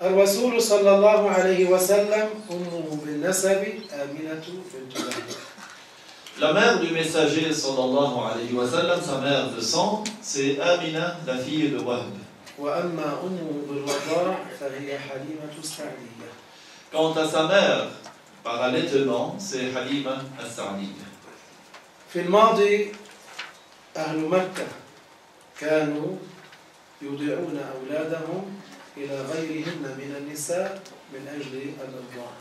الرسول صلى الله عليه وسلم أمه بالنسب آمنة بنت وهب. La mère du messager sallallahu alayhi wa sallam, sa mère de sang, c'est Amina, la fille de Wahb. وأما أمه بالرضاع فهي حليمة السعدية. Quant à sa mère, par allaitement, c'est Halima as-Sa'diyya. في الماضي أهل مكة كانوا يضيعون أولادهم إلى غيرهن من النساء من أجل الإرضاع.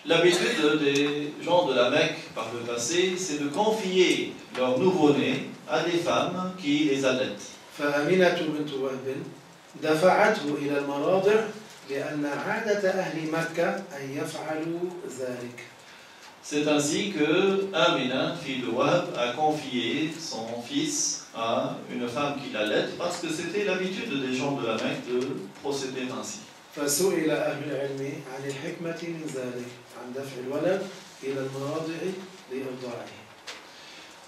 L'habitude des gens de la Mecque par le passé, c'est de confier leurs nouveau-nés à des femmes qui les allaitent. فآمنة بنت وهب دفعته إلى المراضع لأن عادة أهل مكة أن يفعلوا ذلك. C'est ainsi que Amina, fille de Wahb, a confié son fils à une femme qui l'allait parce que c'était l'habitude des gens de la Mecque de procéder ainsi. فسئل أهل العلم عن الحكمة من ذلك عن دفع الولد إلى المراضع لإرضاعه.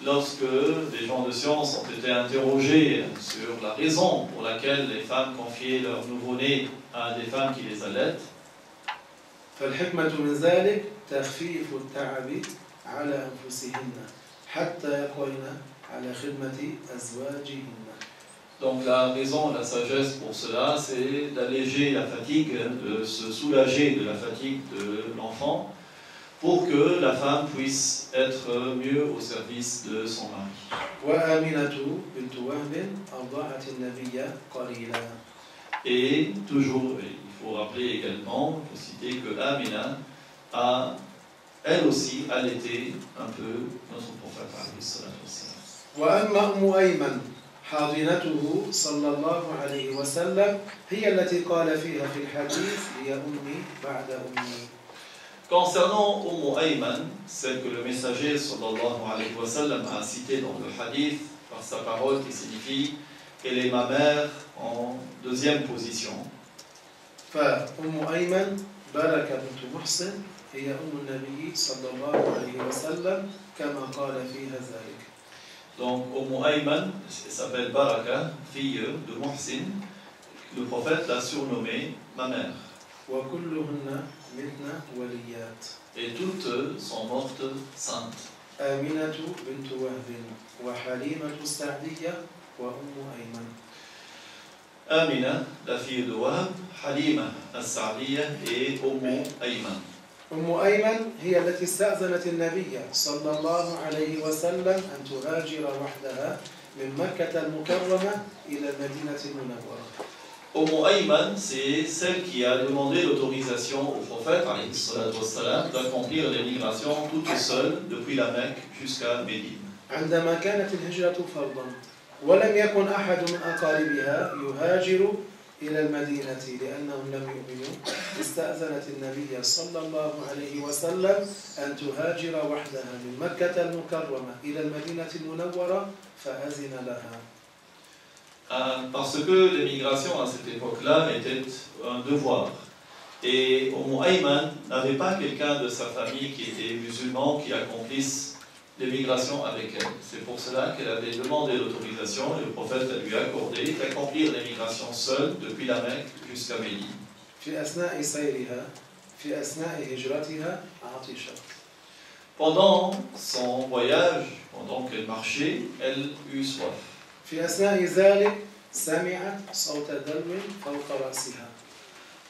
Lorsque des gens de science ont été interrogés sur la raison pour laquelle les femmes confiaient leurs nouveau-nés à des femmes qui les allaitent, فالحكمة من ذلك تخفيف التعب على أنفسهن حتى يقوين على خدمة أزواجهن. donc la raison, la sagesse pour cela, c'est d'alléger la fatigue, de se soulager de la fatigue de l'enfant, pour que la femme puisse être mieux au service de son mari. وآمنة بنت وهب أرضعت النبي قليلا. Et toujours, il faut rappeler également, il faut citer que Amina a, elle aussi, allaité un peu notre prophète alayhi salatu wassalam. وأما أم أيمن حاضنته صلى الله عليه وسلم هي التي قال فيها في الحديث هي أمي بعد أمي. Concernant Ayman, celle que le messager sallallahu alayhi wa sallam a citée dans le hadith par sa parole qui signifie qu'elle est ma mère en deuxième position. فأم أيمن بركة بنت محسن هي أم النبي صلى الله عليه وسلم كما قال فيها ذلك. Donc Ayman s'appelle Baraka, fille de Muhsin. Le prophète l'a surnommée ma mère. وكلهن متن وليات. Et toutes sont mortes saintes. آمنة بنت وهب وحليمة السعدية وأم أيمن. Amina, la fille de Wahb, Halima as-Sa'diyya et Ayman. أم أيمن هي التي استأذنت النبي صلى الله عليه وسلم أن تهاجر وحدها من مكة المكرمة إلى المدينة المنورة. Ayman, c'est celle qui a demandé l'autorisation au prophète alayhi salatu wassalam d'accomplir l'émigration toute seule depuis la Mecque jusqu'à Médine. عندما كانت الهجرة فرضا ولم يكن أحد من أقاربها يهاجر إلى المدينة لأنهم لم يؤمنوا استأذنت النبي صلى الله عليه وسلم أن تهاجر وحدها من مكة المكرمة إلى المدينة المنورة فأذن لها. Parce que l'émigration à cette époque-là était un devoir. Et Ayman n'avait pas quelqu'un de sa famille qui était musulman qui accomplisse l'émigration avec elle. C'est pour cela qu'elle avait demandé l'autorisation et le prophète lui a accordé d'accomplir l'émigration seule depuis la Mecque jusqu'à Médine. Pendant son voyage, pendant qu'elle marchait, elle eut soif.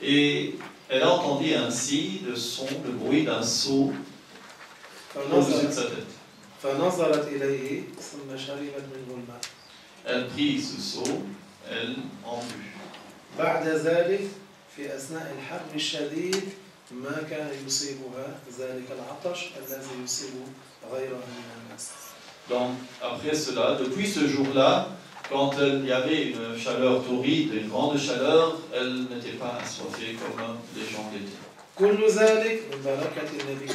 Et elle entendit ainsi le bruit d'un seau au-dessus de sa tête. Elle prit ce seau, elle en but. بعد ذلك في أثناء الحر الشديد ما كان يصيبها ذلك العطش الذي يصيب غيرها من الناس. Donc après cela, depuis ce jour-là, quand il y avait une chaleur torride, une grande chaleur, elle n'était pas assoiffée comme les gens l'étaient. كل ذلك من بركة النبي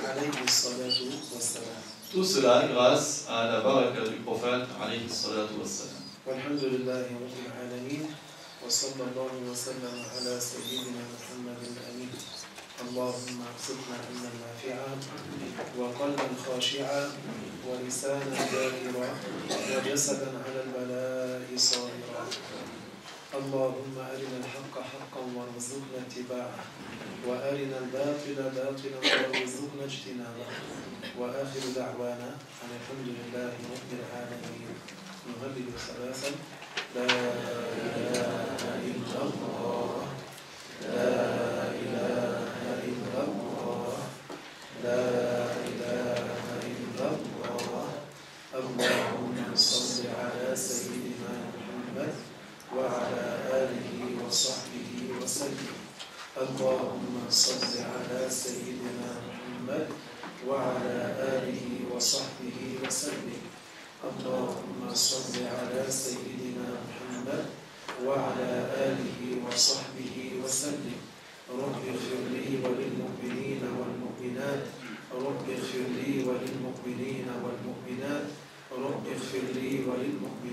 عليه الصلاة والسلام. Tout cela grâce à la baraka du prophète alayhi salatu wassalam. والحمد لله رب العالمين وصلى الله وسلم على سيدنا محمد الأمين. اللهم ارزقنا علما نافعا وقلبا خاشعا ولسانا ذاكرا وجسدا على البلاء صابرا. اللهم أرنا الحق حقا وارزقنا اتباعه وأرنا الباطل باطلا وارزقنا اجتنابه وآخر دعوانا أن الحمد لله رب العالمين. نهلل ثلاثا لا إله إلا الله لا إله إلا الله لا إله إلا الله. اللهم صل على سيدنا محمد وعلى آله وصحبه وسلم. اللهم صل على سيدنا محمد وعلى آله وصحبه وسلم. اللهم صل على سيدنا محمد وعلى آله وصحبه وسلم. رب اغفر لي وللمؤمنين والمؤمنات رب اغفر لي وللمؤمنين والمؤمنات رب اغفر لي وللمؤمنين